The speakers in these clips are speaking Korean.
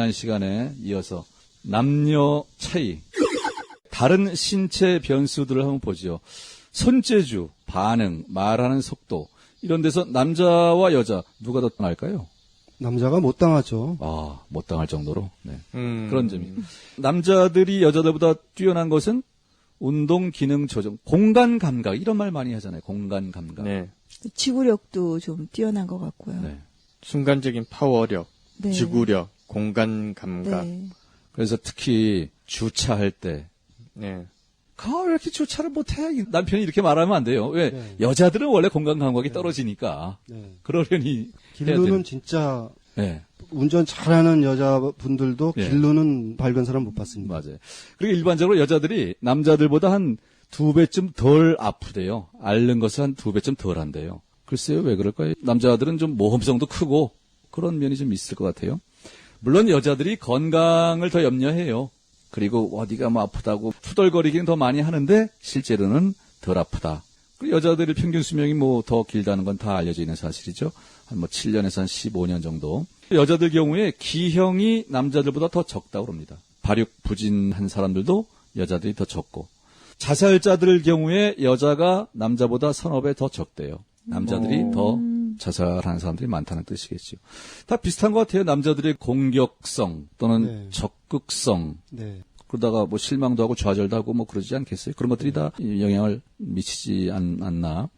지난 시간에 이어서 남녀 차이, 다른 신체 변수들을 한번 보죠. 손재주, 반응, 말하는 속도 이런 데서 남자와 여자 누가 더 나을까요? 남자가 못 당하죠. 못 당할 정도로. 네. 그런 점이. 남자들이 여자들보다 뛰어난 것은 운동, 기능, 조정, 공간 감각 이런 말 많이 하잖아요. 공간 감각. 네. 지구력도 좀 뛰어난 것 같고요. 네. 순간적인 파워력, 네. 지구력, 공간 감각. 네. 그래서 특히 주차할 때 네. 왜 이렇게 주차를 못해? 남편이 이렇게 말하면 안 돼요. 왜? 네. 여자들은 원래 공간 감각이 떨어지니까. 네. 그러려니. 길로는 진짜 네. 운전 잘하는 여자분들도 네. 길로는 밝은 사람 못 봤습니다. 맞아요. 그리고 일반적으로 여자들이 남자들보다 한 2배쯤 덜 아프대요. 앓는 것을 한 2배쯤 덜 한대요. 글쎄요, 왜 그럴까요? 남자들은 좀 모험성도 크고 그런 면이 좀 있을 것 같아요. 물론 여자들이 건강을 더 염려해요. 그리고 어디가 뭐 아프다고 투덜거리기는 더 많이 하는데 실제로는 덜 아프다. 그리고 여자들의 평균 수명이 뭐 더 길다는 건 다 알려져 있는 사실이죠. 한 뭐 7년에서 한 15년 정도. 여자들 경우에 기형이 남자들보다 더 적다고 합니다. 발육 부진한 사람들도 여자들이 더 적고. 자살자들 경우에 여자가 남자보다 서너 배 더 적대요. 남자들이 더 자살하는 사람들이 많다는 뜻이겠죠. 다 비슷한 것 같아요. 남자들의 공격성 또는 네. 적극성. 네. 그러다가 뭐 실망도 하고 좌절도 하고 뭐 그러지 않겠어요? 그런 것들이 다 영향을 미치지 않나.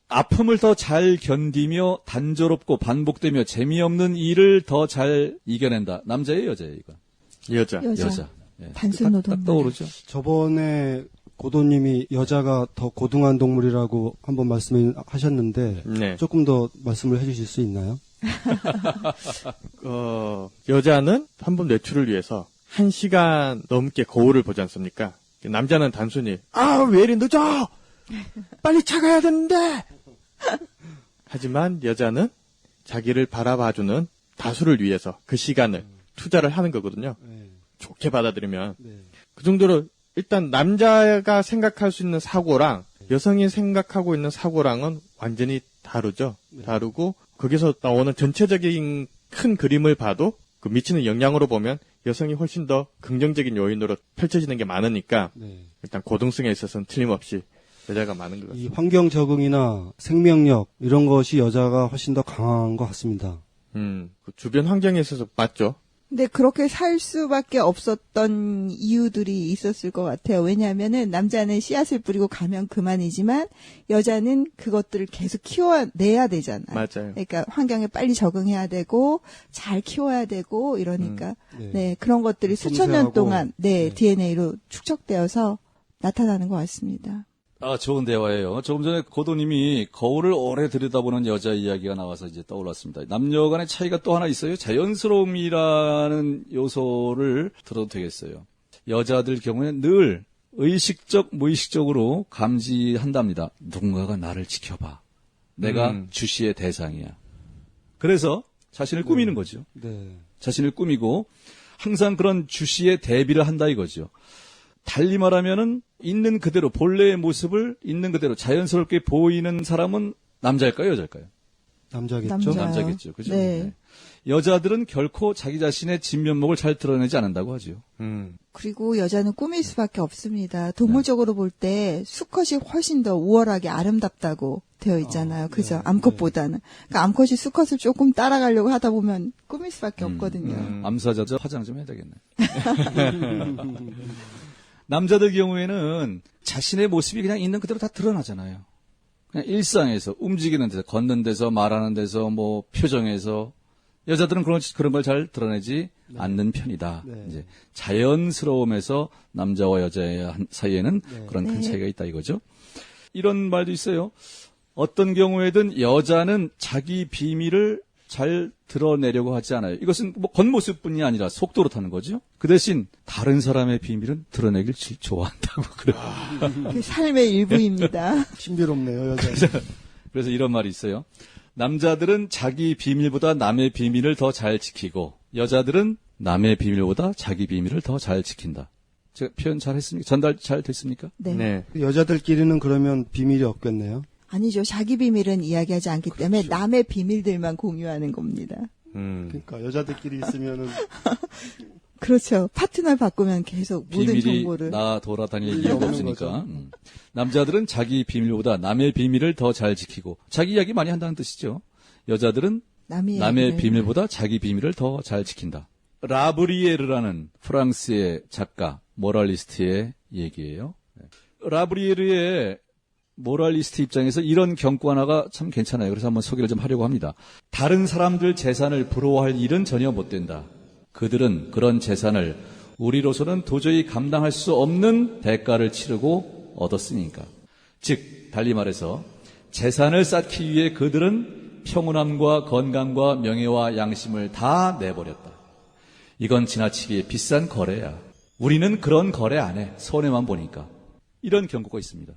아픔을 더 잘 견디며 단조롭고 반복되며 재미없는 일을 더 잘 이겨낸다. 남자예요, 여자예요, 이건? 여자. 여자. 예. 단순 노동. 딱 떠오르죠. 저번에 고도님이 여자가 더 고등한 동물이라고 한번 말씀하셨는데 네. 조금 더 말씀을 해주실 수 있나요? 여자는 한 번 외출을 위해서 1시간 넘게 거울을 보지 않습니까? 남자는 단순히 왜 이리 늦어! 빨리 차 가야 되는데! 하지만 여자는 자기를 바라봐주는 다수를 위해서 그 시간을 투자를 하는 거거든요. 네. 좋게 받아들이면. 네. 그 정도로 일단 남자가 생각할 수 있는 사고랑 여성이 생각하고 있는 사고랑은 완전히 다르죠. 다르고 거기서 나오는 전체적인 큰 그림을 봐도 그 미치는 영향으로 보면 여성이 훨씬 더 긍정적인 요인으로 펼쳐지는 게 많으니까 네. 일단 고등성에 있어서는 틀림없이 여자가 많은 것 이 같습니다. 환경 적응이나 생명력 이런 것이 여자가 훨씬 더 강한 것 같습니다. 그 주변 환경에 있어서 맞죠. 근데 그렇게 살 수밖에 없었던 이유들이 있었을 것 같아요. 왜냐하면은 남자는 씨앗을 뿌리고 가면 그만이지만 여자는 그것들을 계속 키워내야 되잖아요. 맞아요. 그러니까 환경에 빨리 적응해야 되고 잘 키워야 되고 이러니까 네. 네, 그런 것들이 수천 년 섬세하고, 동안 네. DNA로 축적되어서 나타나는 것 같습니다. 좋은 대화예요. 조금 전에 고도님이 거울을 오래 들여다보는 여자 이야기가 나와서 이제 떠올랐습니다. 남녀 간의 차이가 또 하나 있어요. 자연스러움이라는 요소를 들어도 되겠어요. 여자들 경우에는 늘 의식적, 무의식적으로 감지한답니다. 누군가가 나를 지켜봐. 내가 주시의 대상이야. 그래서 자신을 꾸미는 거죠. 네. 자신을 꾸미고 항상 그런 주시의 대비를 한다 이거죠. 달리 말하면은 있는 그대로 본래의 모습을 있는 그대로 자연스럽게 보이는 사람은 남자일까요, 여자일까요? 남자겠죠. 남자. 남자겠죠, 그죠? 네. 여자들은 결코 자기 자신의 진면목을 잘 드러내지 않는다고 하죠. 그리고 여자는 꾸밀 수밖에 없습니다. 동물적으로 볼 때 수컷이 훨씬 더 우월하게 아름답다고 되어 있잖아요. 그죠? 암컷보다는. 그러니까 암컷이 수컷을 조금 따라가려고 하다 보면 꾸밀 수밖에 없거든요. 암사자자 화장 좀 해야 되겠네. 남자들 경우에는 자신의 모습이 그냥 있는 그대로 다 드러나잖아요. 그냥 일상에서, 움직이는 데서, 걷는 데서, 말하는 데서, 뭐, 표정에서. 여자들은 그런 걸 잘 드러내지 않는 편이다. 네. 이제 자연스러움에서 남자와 여자 사이에는 그런 큰 네. 차이가 있다 이거죠. 이런 말도 있어요. 어떤 경우에든 여자는 자기 비밀을 잘 드러내려고 하지 않아요. 이것은 뭐 겉모습뿐이 아니라 속도로 타는 거죠. 그 대신 다른 사람의 비밀은 드러내길 좋아한다고 그래요. 그 삶의 일부입니다. 신비롭네요, 여자. 그래서 이런 말이 있어요. 남자들은 자기 비밀보다 남의 비밀을 더 잘 지키고 여자들은 남의 비밀보다 자기 비밀을 더 잘 지킨다. 제가 표현 잘 했습니까? 전달 잘 됐습니까? 네. 네. 여자들끼리는 그러면 비밀이 없겠네요. 아니죠. 자기 비밀은 이야기하지 않기 때문에 남의 비밀들만 공유하는 겁니다. 그러니까 여자들끼리 있으면은 그렇죠. 파트너 바꾸면 계속 모든 비밀이 정보를. 나 돌아다닐 이유가 없는 없으니까. 거죠. 남자들은 자기 비밀보다 남의 비밀을 더 잘 지키고 자기 이야기 많이 한다는 뜻이죠. 여자들은 남의 이야기를. 비밀보다 자기 비밀을 더 잘 지킨다. 라브리에르라는 프랑스의 작가, 모랄리스트의 얘기예요. 라브리에르의 모랄리스트 입장에서 이런 경고 하나가 참 괜찮아요. 그래서 한번 소개를 좀 하려고 합니다. 다른 사람들 재산을 부러워할 일은 전혀 못 된다. 그들은 그런 재산을 우리로서는 도저히 감당할 수 없는 대가를 치르고 얻었으니까. 즉, 달리 말해서 재산을 쌓기 위해 그들은 평온함과 건강과 명예와 양심을 다 내버렸다. 이건 지나치게 비싼 거래야. 우리는 그런 거래 안 해. 손해만 보니까. 이런 경고가 있습니다.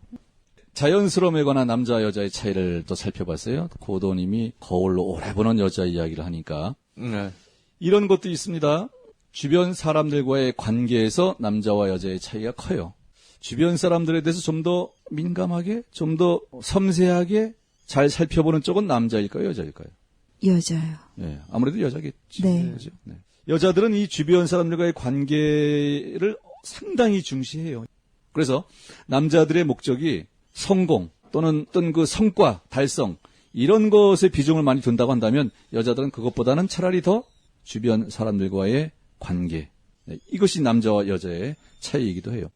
자연스러움에 관한 남자 여자의 차이를 또 살펴봤어요. 고도님이 거울로 오래 보는 여자 이야기를 하니까 네. 이런 것도 있습니다. 주변 사람들과의 관계에서 남자와 여자의 차이가 커요. 주변 사람들에 대해서 좀 더 민감하게, 좀 더 섬세하게 잘 살펴보는 쪽은 남자일까요, 여자일까요? 여자요. 네, 아무래도 여자겠죠. 네. 그죠? 네. 여자들은 이 주변 사람들과의 관계를 상당히 중시해요. 그래서 남자들의 목적이 성공 또는 어떤 그 성과, 달성 이런 것에 비중을 많이 둔다고 한다면 여자들은 그것보다는 차라리 더 주변 사람들과의 관계, 네, 이것이 남자와 여자의 차이이기도 해요.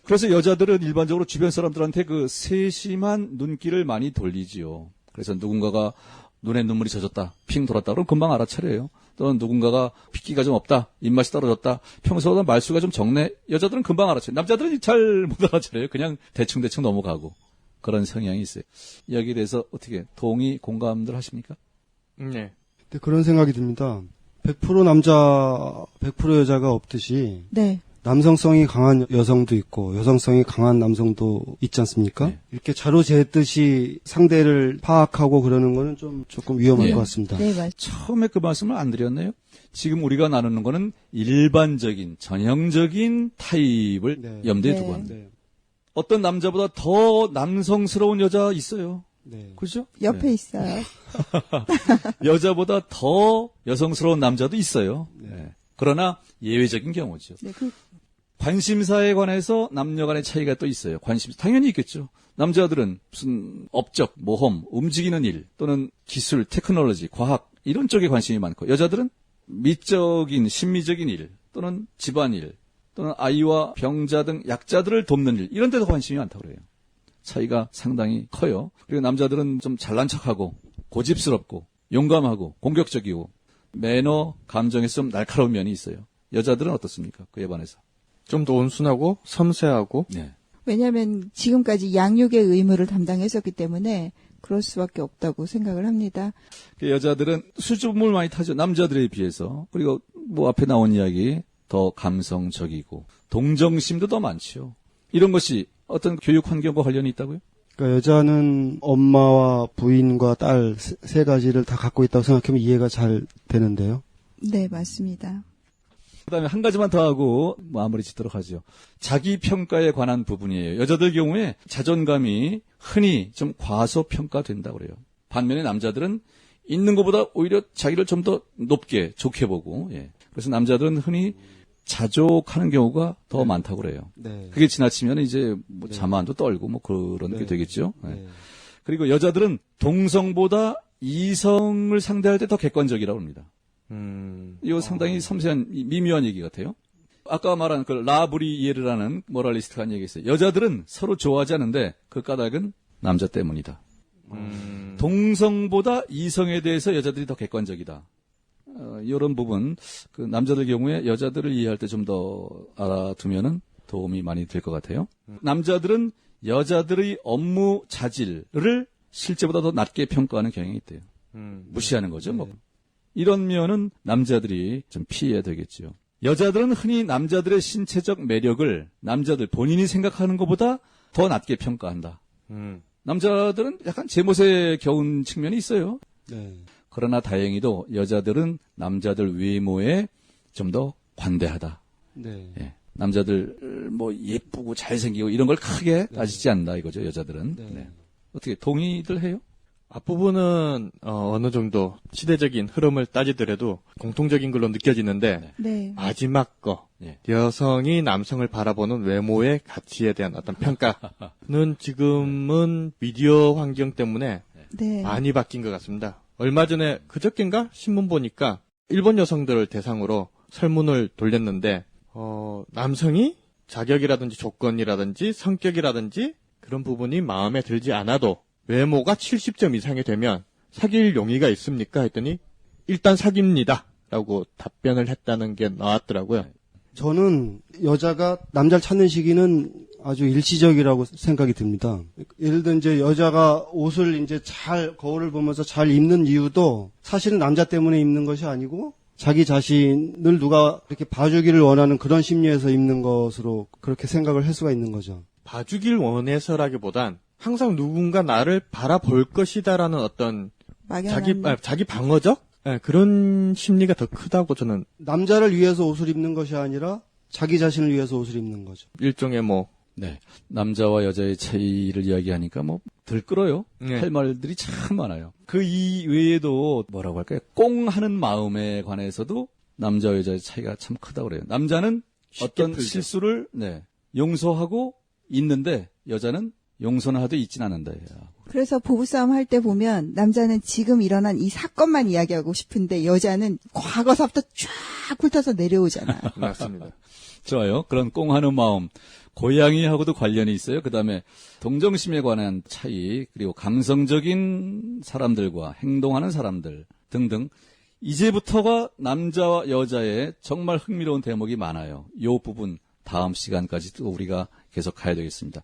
그래서 여자들은 일반적으로 주변 사람들한테 그 세심한 눈길을 많이 돌리지요. 그래서 누군가가 눈에 눈물이 젖었다, 핑 돌았다, 그럼 금방 알아차려요. 또는 누군가가 핏기가 좀 없다, 입맛이 떨어졌다, 평소보다 말수가 좀 적네, 여자들은 금방 알아차려요. 남자들은 잘 못 알아차려요. 그냥 대충대충 넘어가고. 그런 성향이 있어요. 여기에 대해서 어떻게 동의, 공감들 하십니까? 네. 근데 그런 생각이 듭니다. 100% 남자, 100% 여자가 없듯이 네. 남성성이 강한 여성도 있고 여성성이 강한 남성도 있지 않습니까? 네. 이렇게 자로재듯이 상대를 파악하고 그러는 거는 좀 조금 위험할 네. 것 같습니다. 네, 맞 처음에 그 말씀을 안 드렸나요? 지금 우리가 나누는 거는 일반적인, 전형적인 타입을 네. 염두에 네. 두고 합니다. 네. 어떤 남자보다 더 남성스러운 여자 있어요. 네. 그죠? 옆에 네. 있어요. 여자보다 더 여성스러운 남자도 있어요. 네. 네. 그러나 예외적인 경우죠. 네, 관심사에 관해서 남녀 간의 차이가 또 있어요. 관심 당연히 있겠죠. 남자들은 무슨 업적, 모험, 움직이는 일 또는 기술, 테크놀로지, 과학 이런 쪽에 관심이 많고 여자들은 미적인, 심미적인 일 또는 집안일 또는 아이와 병자 등 약자들을 돕는 일 이런 데도 관심이 많다고 그래요. 차이가 상당히 커요. 그리고 남자들은 좀 잘난 척하고 고집스럽고 용감하고 공격적이고 매너, 감정에 좀 날카로운 면이 있어요. 여자들은 어떻습니까? 그에 반해서. 좀 더 온순하고 섬세하고 네. 왜냐하면 지금까지 양육의 의무를 담당했었기 때문에 그럴 수밖에 없다고 생각을 합니다. 여자들은 수줍음을 많이 타죠. 남자들에 비해서. 그리고 뭐 앞에 나온 이야기 더 감성적이고 동정심도 더 많죠. 이런 것이 어떤 교육 환경과 관련이 있다고요? 그러니까 여자는 엄마와 부인과 딸 세 가지를 다 갖고 있다고 생각하면 이해가 잘 되는데요. 네, 맞습니다. 그다음에 한 가지만 더 하고 마무리 짓도록 하죠. 자기 평가에 관한 부분이에요. 여자들 경우에 자존감이 흔히 좀 과소평가된다고 그래요. 반면에 남자들은 있는 것보다 오히려 자기를 좀 더 높게 좋게 보고, 예. 그래서 남자들은 흔히 자족하는 경우가 더 많다고 그래요. 네. 그게 지나치면 이제 뭐 네. 자만도 떨고 뭐 그런 게 네. 되겠죠. 예. 네. 그리고 여자들은 동성보다 이성을 상대할 때 더 객관적이라고 합니다. 이거 상당히 섬세한 미묘한 얘기 같아요. 아까 말한 그 라브리에르라는 모랄리스트가 한 얘기 있어요. 여자들은 서로 좋아하지 않는데 그 까닭은 남자 때문이다. 동성보다 이성에 대해서 여자들이 더 객관적이다. 이런 부분 그 남자들 경우에 여자들을 이해할 때 좀 더 알아두면은 도움이 많이 될 것 같아요. 남자들은 여자들의 업무 자질을 실제보다 더 낮게 평가하는 경향이 있대요. 무시하는 거죠. 뭐 이런 면은 남자들이 좀 피해야 되겠죠. 여자들은 흔히 남자들의 신체적 매력을 남자들 본인이 생각하는 것보다 더 낮게 평가한다. 남자들은 약간 제멋에 겨운 측면이 있어요. 네. 그러나 다행히도 여자들은 남자들 외모에 좀 더 관대하다. 네. 예. 남자들 뭐 예쁘고 잘생기고 이런 걸 크게 따지지 않는다 이거죠. 여자들은. 네. 네. 어떻게 동의들 해요? 앞부분은 어느 정도 시대적인 흐름을 따지더라도 공통적인 걸로 느껴지는데 네. 마지막 거 예. 여성이 남성을 바라보는 외모의 가치에 대한 어떤 평가는 지금은 미디어 환경 때문에 네. 많이 바뀐 것 같습니다. 얼마 전에 그저께인가 신문 보니까 일본 여성들을 대상으로 설문을 돌렸는데 남성이 자격이라든지 조건이라든지 성격이라든지 그런 부분이 마음에 들지 않아도 외모가 70점 이상이 되면 사귈 용의가 있습니까? 했더니 일단 사깁니다 라고 답변을 했다는 게 나왔더라고요. 저는 여자가 남자를 찾는 시기는 아주 일시적이라고 생각이 듭니다. 예를 들어 이제 여자가 옷을 이제 잘 거울을 보면서 잘 입는 이유도 사실은 남자 때문에 입는 것이 아니고 자기 자신을 누가 이렇게 봐주기를 원하는 그런 심리에서 입는 것으로 그렇게 생각을 할 수가 있는 거죠. 봐주길 원해서라기보단 항상 누군가 나를 바라볼 것이다라는 어떤 막연한 자기 방어적 그런 심리가 더 크다고 저는 남자를 위해서 옷을 입는 것이 아니라 자기 자신을 위해서 옷을 입는 거죠. 일종의 네. 남자와 여자의 차이를 이야기하니까 들끓어요. 네. 할 말들이 참 많아요. 그 이외에도 뭐라고 할까요? 꽁하는 마음에 관해서도 남자와 여자의 차이가 참 크다고 그래요. 남자는 쉽게 어떤 풀죠. 실수를 용서하고 있는데 여자는 용서는 하되 있진 않는다. 그래서 부부싸움 할 때 보면 남자는 지금 일어난 이 사건만 이야기하고 싶은데 여자는 과거서부터 쫙 훑어서 내려오잖아요. 맞습니다. 좋아요. 그런 꽁하는 마음. 고양이하고도 관련이 있어요. 그다음에 동정심에 관한 차이, 그리고 감성적인 사람들과 행동하는 사람들 등등. 이제부터가 남자와 여자의 정말 흥미로운 대목이 많아요. 이 부분 다음 시간까지도 우리가 계속 가야 되겠습니다.